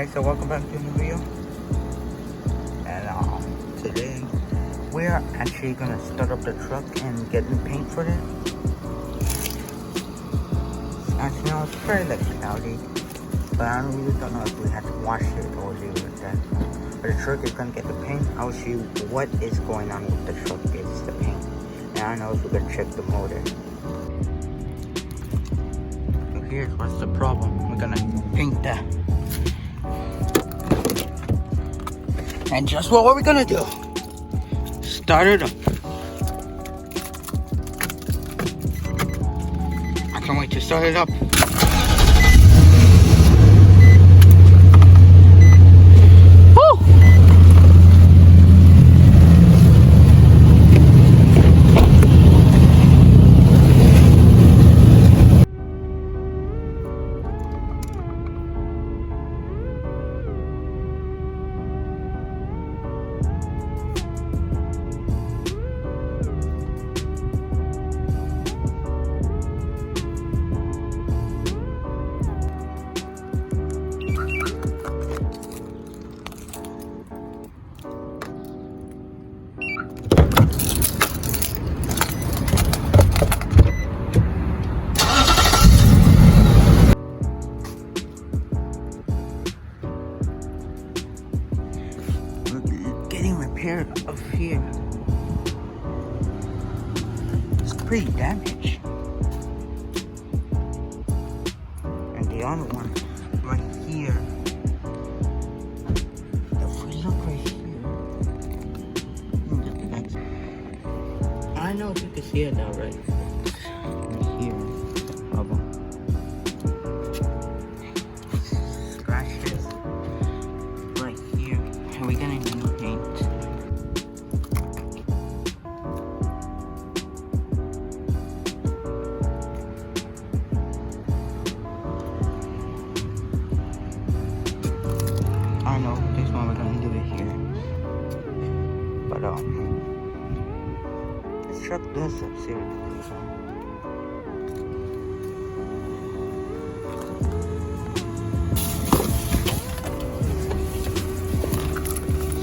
Alright, so welcome back to a new video. And today we're actually gonna start up the truck and get new paint for it. As you know, it's very cloudy, but I really don't know if we have to wash it or leave it like that. But the truck is gonna get the paint. I'll show you what is going on with the truck. It's the paint. And I know if we're gonna check the motor. So here's what's the problem. We're gonna paint that. And just what we're gonna do. Start it up. I can't wait to start it up. Getting repaired up here. It's pretty damaged. And the other one right here. If we look right here. I know if you can see it now, right? Right here. Scratches right here. And we're gonna need new paint. I know this one we're gonna do it here. But this truck does have serious.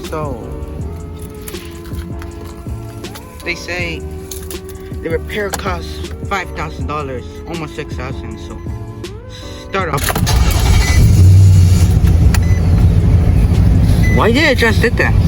So they say the repair costs $5,000, almost $6,000. So start up. Why did I just did that?